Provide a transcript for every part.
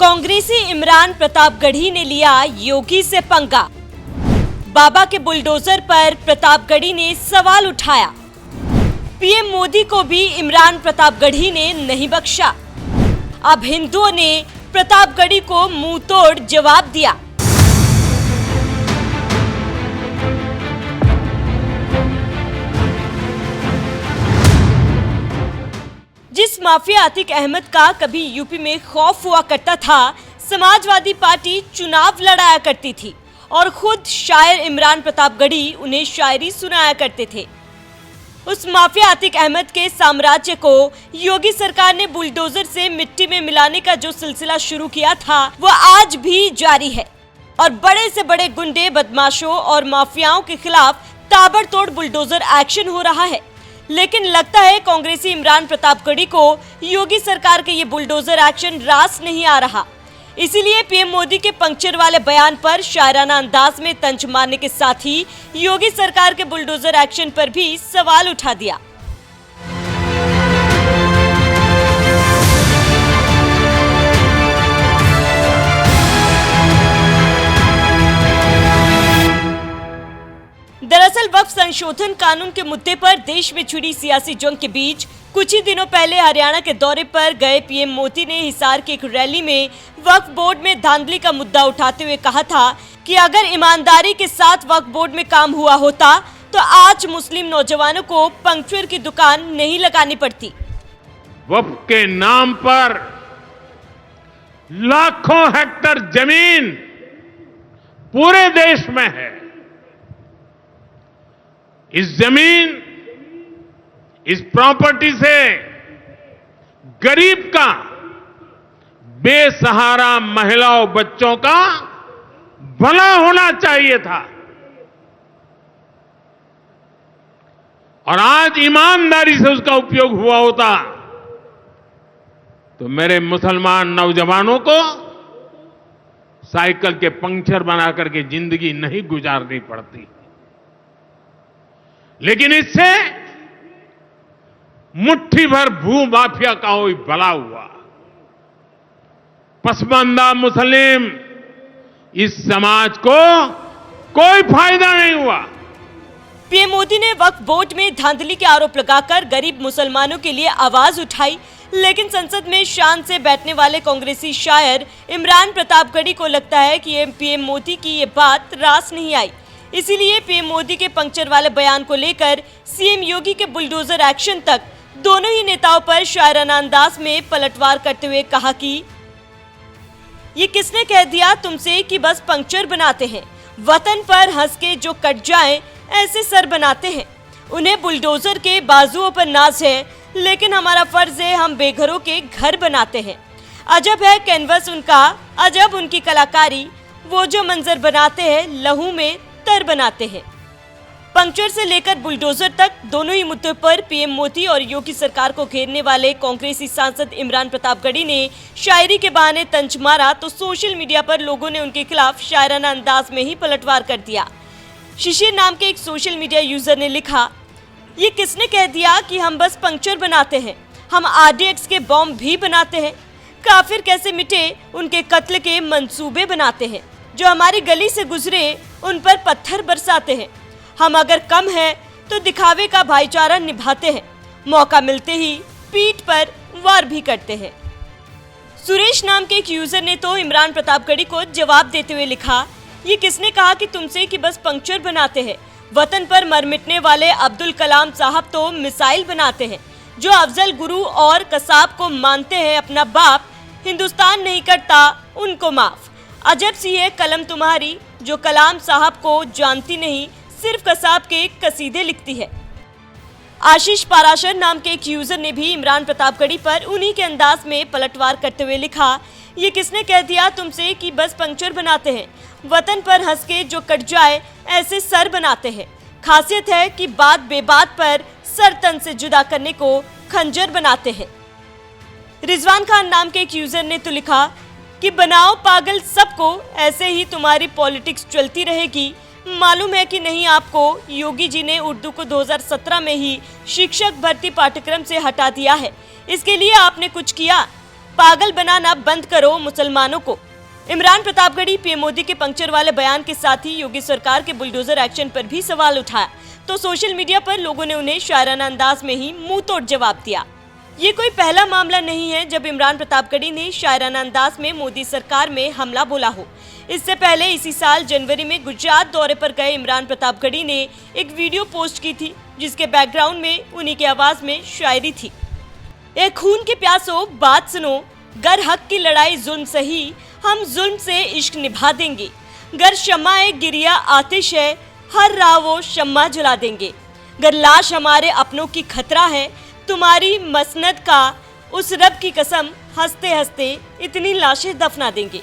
कांग्रेसी इमरान प्रतापगढ़ी ने लिया योगी से पंगा। बाबा के बुलडोजर पर प्रतापगढ़ी ने सवाल उठाया। पीएम मोदी को भी इमरान प्रतापगढ़ी ने नहीं बख्शा। अब हिंदुओं ने प्रतापगढ़ी को मुंह तोड़ जवाब दिया। जिस माफिया अतीक अहमद का कभी यूपी में खौफ हुआ करता था, समाजवादी पार्टी चुनाव लड़ाया करती थी और खुद शायर इमरान प्रतापगढ़ी उन्हें शायरी सुनाया करते थे। उस माफिया अतीक अहमद के साम्राज्य को योगी सरकार ने बुलडोजर से मिट्टी में मिलाने का जो सिलसिला शुरू किया था, वो आज भी जारी है और बड़े से बड़े गुंडे, बदमाशों और माफियाओं के खिलाफ ताबड़तोड़ बुलडोजर एक्शन हो रहा है। लेकिन लगता है कांग्रेसी इमरान प्रतापगढ़ी को योगी सरकार के ये बुलडोजर एक्शन रास नहीं आ रहा। इसीलिए पीएम मोदी के पंक्चर वाले बयान पर शायराना अंदाज में तंज मारने के साथ ही योगी सरकार के बुलडोजर एक्शन पर भी सवाल उठा दिया। दरअसल वक्फ संशोधन कानून के मुद्दे पर देश में छिड़ी सियासी जंग के बीच कुछ ही दिनों पहले हरियाणा के दौरे पर गए पीएम मोदी ने हिसार की एक रैली में वक्फ बोर्ड में धांधली का मुद्दा उठाते हुए कहा था कि अगर ईमानदारी के साथ वक्फ बोर्ड में काम हुआ होता तो आज मुस्लिम नौजवानों को पंक्चर की दुकान नहीं लगानी पड़ती। वक्फ के नाम पर लाखों हेक्टेयर जमीन पूरे देश में है। इस जमीन, इस प्रॉपर्टी से गरीब का, बेसहारा महिलाओं, बच्चों का भला होना चाहिए था और आज ईमानदारी से उसका उपयोग हुआ होता तो मेरे मुसलमान नौजवानों को साइकिल के पंक्चर बना करके जिंदगी नहीं गुजारनी पड़ती। लेकिन इससे मुट्ठी भर भू माफिया का कोई भला हुआ। पसमानदा मुस्लिम, इस समाज को कोई फायदा नहीं हुआ। पीएम मोदी ने वक्फ बोर्ड में धांधली के आरोप लगाकर गरीब मुसलमानों के लिए आवाज उठाई, लेकिन संसद में शान से बैठने वाले कांग्रेसी शायर इमरान प्रतापगढ़ी को लगता है कि पीएम मोदी की ये बात रास नहीं आई। इसीलिए पीएम मोदी के पंक्चर वाले बयान को लेकर सीएम योगी के बुलडोजर एक्शन तक दोनों ही नेताओं पर शायराना अंदाज में पलटवार करते हुए कहा कि ये किसने कह दिया तुमसे कि बस पंक्चर बनाते हैं, वतन पर हंस के जो कट जाएं ऐसे सर बनाते हैं। उन्हें बुलडोजर के बाजुओं पर नाज है, लेकिन हमारा फर्ज है हम बेघरों के घर बनाते हैं। अजब है कैनवस उनका, अजब उनकी कलाकारी, वो जो मंजर बनाते हैं लहू में तर बनाते हैं। पंक्चर से लेकर बुलडोजर तक दोनों ही मुद्दों पर पीएम मोदी और योगी सरकार को घेरने वाले कांग्रेसी सांसद इमरान प्रतापगढ़ी ने शायरी के बहाने तंज मारा तो सोशल मीडिया पर लोगों ने उनके खिलाफ शायराना अंदाज में ही पलटवार कर दिया। शिशिर नाम के एक सोशल मीडिया यूजर ने लिखा, ये किसने कह दिया कि हम बस पंक्चर बनाते हैं, हम आरडीएक्स के बॉम्ब भी बनाते हैं। काफिर कैसे मिटे उनके कत्ल के मंसूबे बनाते हैं, जो हमारी गली से गुजरे उन पर पत्थर बरसाते हैं। हम अगर कम हैं तो दिखावे का भाईचारा निभाते हैं, मौका मिलते ही पीठ पर वार भी करते हैं। सुरेश नाम के एक यूजर ने तो इमरान प्रतापगढ़ी को जवाब देते हुए लिखा, ये किसने कहा कि तुमसे कि बस पंक्चर बनाते हैं। वतन पर मर मिटने वाले अब्दुल कलाम साहब तो मिसाइल बनाते हैं। जो अफजल गुरु और कसाब को मानते हैं अपना बाप, हिंदुस्तान नहीं करता उनको माफ। अजब सी है कलम तुम्हारी, जो कलाम साहब को जानती नहीं, सिर्फ कसाब के कसीदे लिखती है। आशीष पाराशर नाम के एक यूजर ने भी इमरान प्रतापगढ़ी पर उन्हीं के अंदाज में पलटवार करते हुए लिखा, ये किसने कह दिया तुमसे कि बस पंक्चर बनाते हैं, वतन पर हंस के जो कट जाए ऐसे सर बनाते हैं। खासियत है कि बात बेबात पर सर तन से जुदा करने को खंजर बनाते हैं। रिजवान खान नाम के एक यूजर ने तो लिखा कि बनाओ पागल सबको, ऐसे ही तुम्हारी पॉलिटिक्स चलती रहेगी। मालूम है कि नहीं आपको, योगी जी ने उर्दू को 2017 में ही शिक्षक भर्ती पाठ्यक्रम से हटा दिया है। इसके लिए आपने कुछ किया? पागल बनाना बंद करो मुसलमानों को। इमरान प्रतापगढ़ी पीएम मोदी के पंक्चर वाले बयान के साथ ही योगी सरकार के बुलडोजर एक्शन पर भी सवाल उठाया, तो सोशल मीडिया पर लोगों ने उन्हें शायराना अंदाज में ही मुंह तोड़ जवाब दिया। ये कोई पहला मामला नहीं है जब इमरान प्रतापगढ़ी ने शायराना अंदाज में मोदी सरकार में हमला बोला हो। इससे पहले इसी साल जनवरी में गुजरात दौरे पर गए इमरान प्रतापगढ़ी ने एक वीडियो पोस्ट की थी, जिसके बैकग्राउंड में उन्हीं की आवाज में शायरी थी। ए खून के प्यासों बात सुनो, गर हक की लड़ाई जुल्म सही, हम जुल्म से इश्क निभा देंगे। गर शम्मा गिरिया आतिश है, हर राह वो शम्मा जला देंगे। गर लाश हमारे अपनों की खतरा है, तुम्हारी मसनद का उस रब की कसम, हंसते हंसते इतनी लाशें दफना देंगे।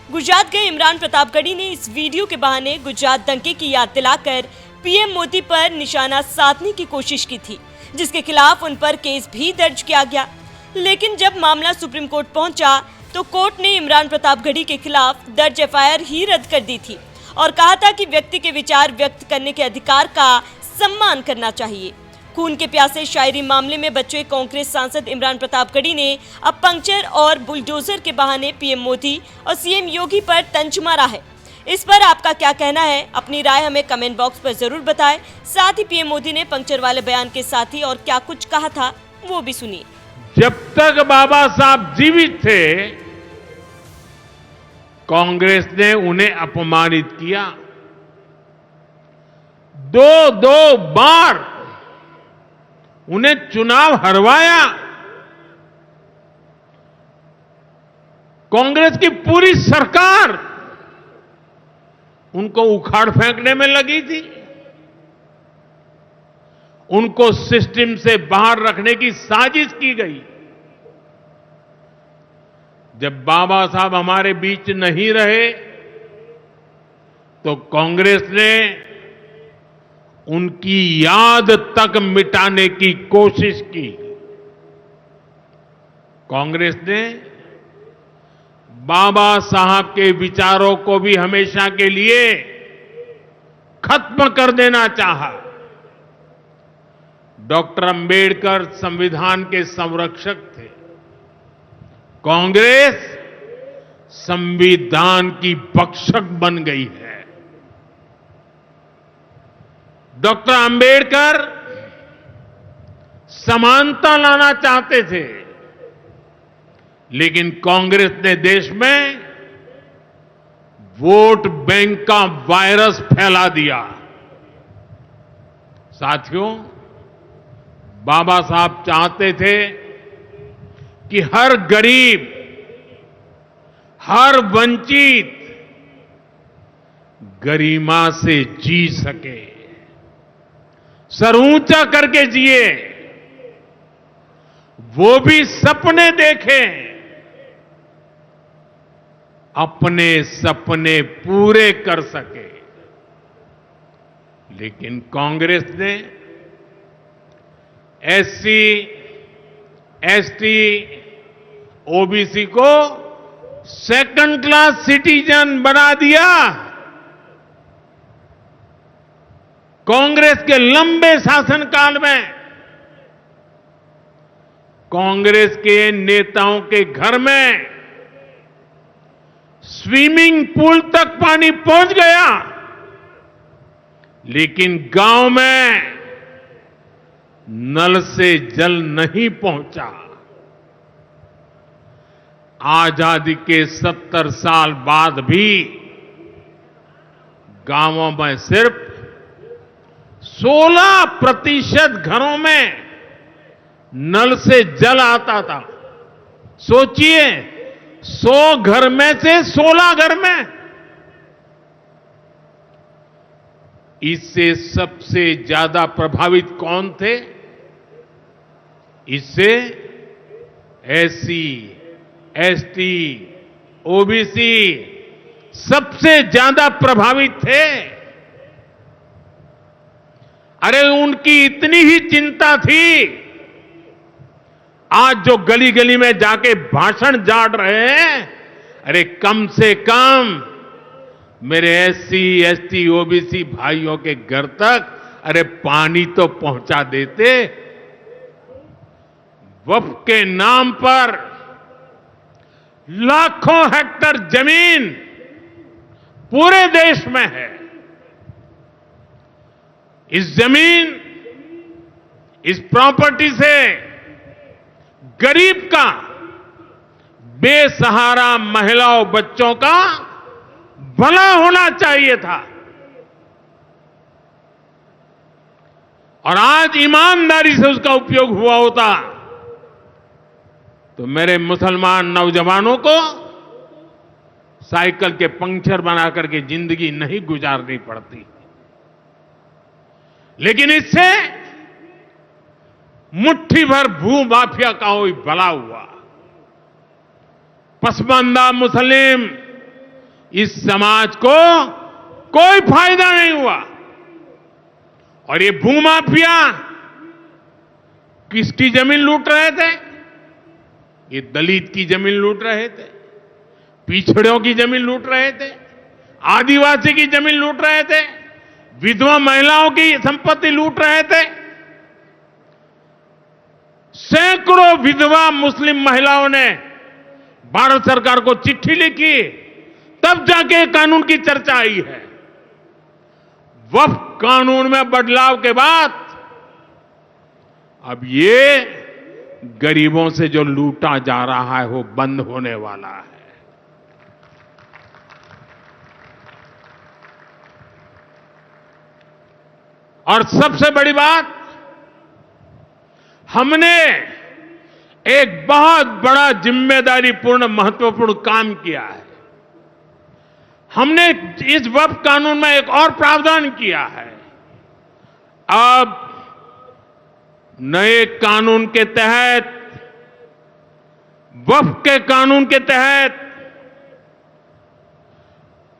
गुजरात गए इमरान प्रतापगढ़ी ने इस वीडियो के बहाने गुजरात दंगे की याद दिलाकर पीएम मोदी पर निशाना साधने की कोशिश की थी, जिसके खिलाफ उन पर केस भी दर्ज किया गया। लेकिन जब मामला सुप्रीम कोर्ट पहुंचा तो कोर्ट ने इमरान प्रतापगढ़ी के खिलाफ दर्ज एफआईआर ही रद्द कर दी थी और कहा था कि व्यक्ति के विचार व्यक्त करने के अधिकार का सम्मान करना चाहिए। खून के प्यासे शायरी मामले में बचे कांग्रेस सांसद इमरान प्रतापगढ़ी ने अब पंक्चर और बुलडोजर के बहाने पीएम मोदी और सीएम योगी पर तंज मारा है। इस पर आपका क्या कहना है? अपनी राय हमें कमेंट बॉक्स पर जरूर बताएं। साथ ही पीएम मोदी ने पंक्चर वाले बयान के साथ ही और क्या कुछ कहा था वो भी सुनिए। जब तक बाबा साहब जीवित थे, कांग्रेस ने उन्हें अपमानित किया। दो बार उन्हें चुनाव हरवाया। कांग्रेस की पूरी सरकार उनको उखाड़ फेंकने में लगी थी। उनको सिस्टम से बाहर रखने की साजिश की गई। जब बाबा साहब हमारे बीच नहीं रहे तो कांग्रेस ने उनकी याद तक मिटाने की कोशिश की। कांग्रेस ने बाबा साहब के विचारों को भी हमेशा के लिए खत्म कर देना चाहा। डॉक्टर अंबेडकर संविधान के संरक्षक थे। कांग्रेस संविधान की भक्षक बन गई है। डॉक्टर अंबेडकर समानता लाना चाहते थे, लेकिन कांग्रेस ने देश में वोट बैंक का वायरस फैला दिया। साथियों, बाबा साहब चाहते थे कि हर गरीब, हर वंचित गरिमा से जी सके, सर ऊंचा करके जिए, वो भी सपने देखें, अपने सपने पूरे कर सके। लेकिन कांग्रेस ने एससी, एसटी, ओबीसी को सेकंड क्लास सिटीजन बना दिया। कांग्रेस के लंबे शासनकाल में कांग्रेस के नेताओं के घर में स्विमिंग पूल तक पानी पहुंच गया, लेकिन गांव में नल से जल नहीं पहुंचा। आजादी के 70 साल बाद भी गांवों में सिर्फ 16% घरों में नल से जल आता था। सोचिए, 100 घर में से 16 घर में। इससे सबसे ज्यादा प्रभावित कौन थे? इससे एससी, एसटी, ओबीसी सबसे ज्यादा प्रभावित थे। अरे उनकी इतनी ही चिंता थी, आज जो गली गली में जाके भाषण झाड़ रहे हैं, अरे कम से कम मेरे एससी, एसटी, ओबीसी भाइयों के घर तक अरे पानी तो पहुंचा देते। वक्फ के नाम पर लाखों हेक्टर जमीन पूरे देश में है। इस जमीन, इस प्रॉपर्टी से गरीब का, बेसहारा महिलाओं बच्चों का भला होना चाहिए था। और आज ईमानदारी से उसका उपयोग हुआ होता तो मेरे मुसलमान नौजवानों को साइकिल के पंक्चर बना करके जिंदगी नहीं गुजारनी पड़ती। लेकिन इससे मुट्ठी भर भू माफिया का कोई भला हुआ। पसमानदा मुस्लिम इस समाज को कोई फायदा नहीं हुआ। और ये भूमाफिया किसकी जमीन लूट रहे थे? ये दलित की जमीन लूट रहे थे, पिछड़ों की जमीन लूट रहे थे, आदिवासी की जमीन लूट रहे थे, विधवा महिलाओं की संपत्ति लूट रहे थे। सैकड़ों विधवा मुस्लिम महिलाओं ने भारत सरकार को चिट्ठी लिखी, तब जाके कानून की चर्चा आई है। वक्फ कानून में बदलाव के बाद अब ये गरीबों से जो लूटा जा रहा है वो बंद होने वाला है। और सबसे बड़ी बात, हमने एक बहुत बड़ा जिम्मेदारीपूर्ण महत्वपूर्ण काम किया है। हमने इस वक्फ कानून में एक और प्रावधान किया है। अब नए कानून के तहत, वक्फ के कानून के तहत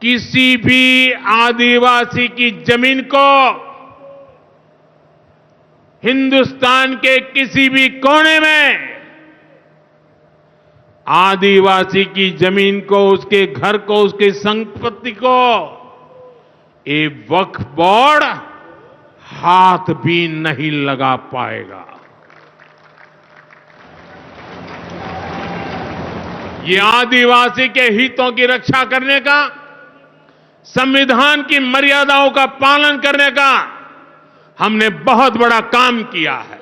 किसी भी आदिवासी की जमीन को हिंदुस्तान के किसी भी कोने में आदिवासी की जमीन को, उसके घर को, उसकी संपत्ति को ये वक्फ बोर्ड हाथ भी नहीं लगा पाएगा। ये आदिवासी के हितों की रक्षा करने का, संविधान की मर्यादाओं का पालन करने का हमने बहुत बड़ा काम किया है।